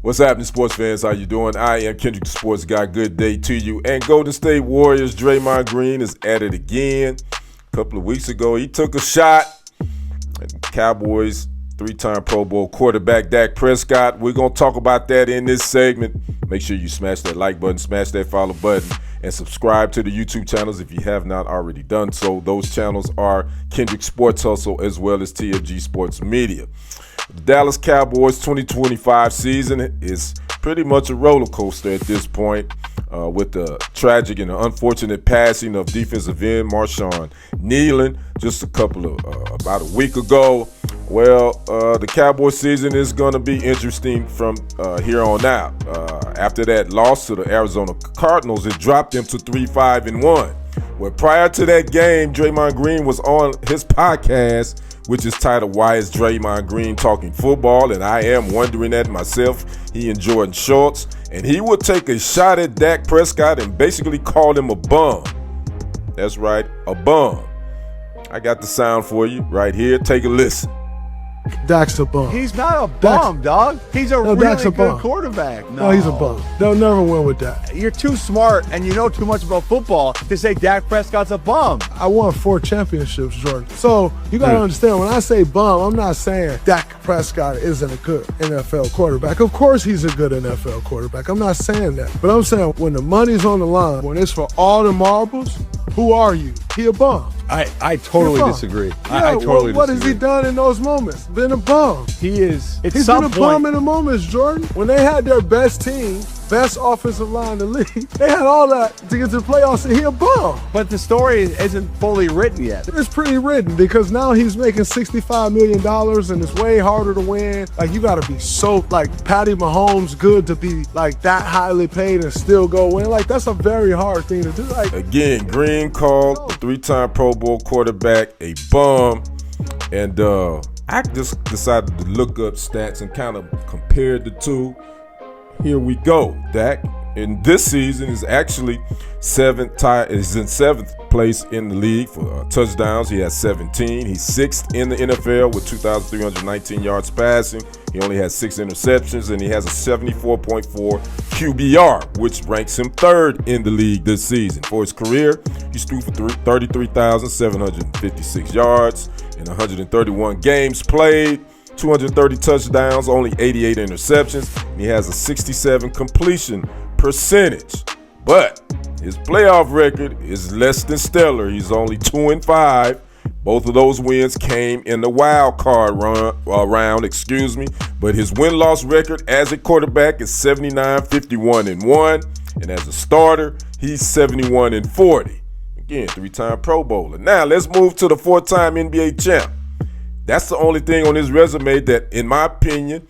What's happening, sports fans? How you doing? I am Kendrick the Sports Guy. Good day to you. And Golden State Warriors Draymond Green is at it again. A couple of weeks ago, he took a shot at the Cowboys three-time Pro Bowl quarterback Dak Prescott. We're going to talk about that in this segment. Make sure you smash that like button, smash that follow button, and subscribe to the YouTube channels if you have not already done so. Those channels are Kendrick Sports Hustle as well as TFG Sports Media. The Dallas Cowboys 2025 season is pretty much a roller coaster at this point, with the tragic and unfortunate passing of defensive end Marshawn Kneeland just about a week ago. Well, the Cowboys season is going to be interesting from here on out. After that loss to the Arizona Cardinals, it dropped them to 3-5-1. Well, prior to that game, Draymond Green was on his podcast, which is titled Why is Draymond Green Talking Football? And I am wondering that myself. He and Jordan Schultz. And he would take a shot at Dak Prescott and basically call him a bum. That's right, a bum. I got the sound for you right here. Take a listen. Dak's a bum. He's not a bum, dog. He's a really good quarterback. No, he's a bum. They'll never win with that. You're too smart and you know too much about football to say Dak Prescott's a bum. I won 4 championships, Jordan. So you got to understand, when I say bum, I'm not saying Dak Prescott isn't a good NFL quarterback. Of course he's a good NFL quarterback. I'm not saying that. But I'm saying when the money's on the line, when it's for all the marbles, who are you? He a bum. I totally disagree. Yeah, I totally what disagree. has he done in those moments? Been a bum. He's been a bum in the moments, Jordan. When they had their best team, best offensive line in the league, they had all that to get to the playoffs, and he a bum. But the story isn't fully written yet. It's pretty written because now he's making $65 million and it's way harder to win. Like, you gotta be so, like, Patty Mahomes good to be, like, that highly paid and still go win. Like, that's a very hard thing to do. Like, again, Green called the three-time Pro Bowl quarterback a bum. And I just decided to look up stats and kind of compare the two. Here we go. Dak in this season is actually in 7th place in the league for touchdowns. He has 17. He's 6th in the NFL with 2,319 yards passing. He only has 6 interceptions, and he has a 74.4 QBR, which ranks him 3rd in the league this season. For his career, he's threw for 33,756 yards in 131 games played. 230 touchdowns, only 88 interceptions, and he has a 67 completion percentage. But his playoff record is less than stellar. He's only 2-5. Both of those wins came in the wild card round, but his win-loss record as a quarterback is 79-51-1, and as a starter, he's 71-40. Again, 3-time Pro Bowler. Now, let's move to the 4-time NBA champ. That's the only thing on his resume that, in my opinion,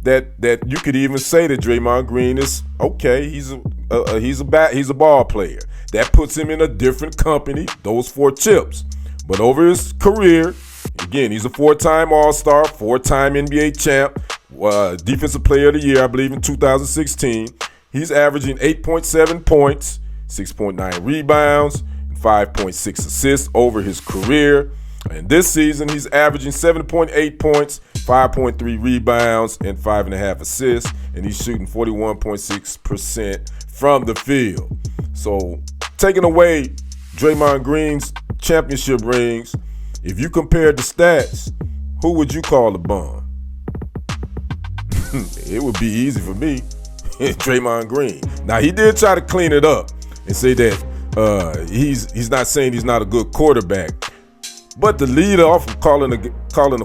that you could even say that Draymond Green is okay. He's a ball player. That puts him in a different company. Those 4 chips. But over his career, again, he's a 4-time All-Star, 4-time NBA champ, Defensive Player of the Year, I believe, in 2016. He's averaging 8.7 points, 6.9 rebounds, and 5.6 assists over his career. And this season, he's averaging 7.8 points, 5.3 rebounds, and 5.5 assists. And he's shooting 41.6% from the field. So, taking away Draymond Green's championship rings, if you compared the stats, who would you call a bum? It would be easy for me. Draymond Green. Now, he did try to clean it up and say that he's not saying he's not a good quarterback. But the lead off of calling a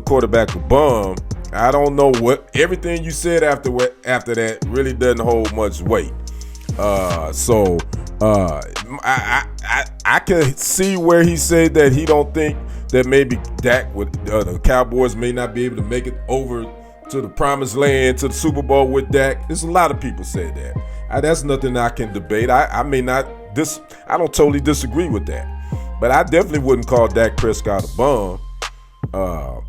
quarterback a bum, I don't know what everything you said after that really doesn't hold much weight. I can see where he said that he don't think that maybe Dak the Cowboys may not be able to make it over to the promised land, to the Super Bowl with Dak. There's a lot of people say that. That's nothing I can debate. I don't totally disagree with that. But I definitely wouldn't call Dak Prescott a bum,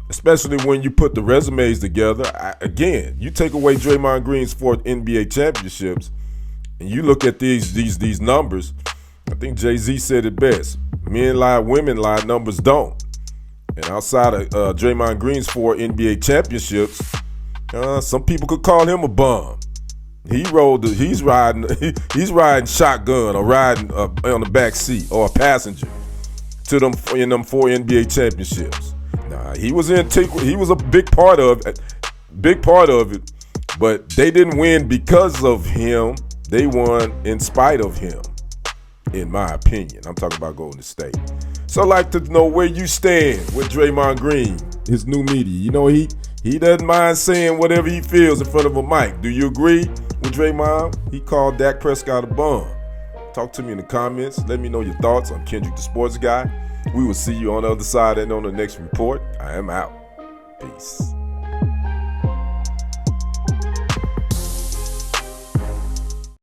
especially when you put the resumes together. Again, you take away Draymond Green's 4 NBA championships, and you look at these numbers. I think Jay-Z said it best: men lie, women lie, numbers don't. And outside of Draymond Green's 4 NBA championships, some people could call him a bum. He's riding shotgun or riding on the back seat or a passenger to them 4 NBA championships. Nah, he was a big part of it, but they didn't win because of him. They won in spite of him, in my opinion. I'm talking about Golden State. So I'd like to know where you stand with Draymond Green, his new media. You know, he doesn't mind saying whatever he feels in front of a mic. Do you agree with Draymond? He called Dak Prescott a bum. Talk to me in the comments. Let me know your thoughts. I'm Kendrick the Sports Guy. We will see you on the other side and on the next report. I am out. Peace.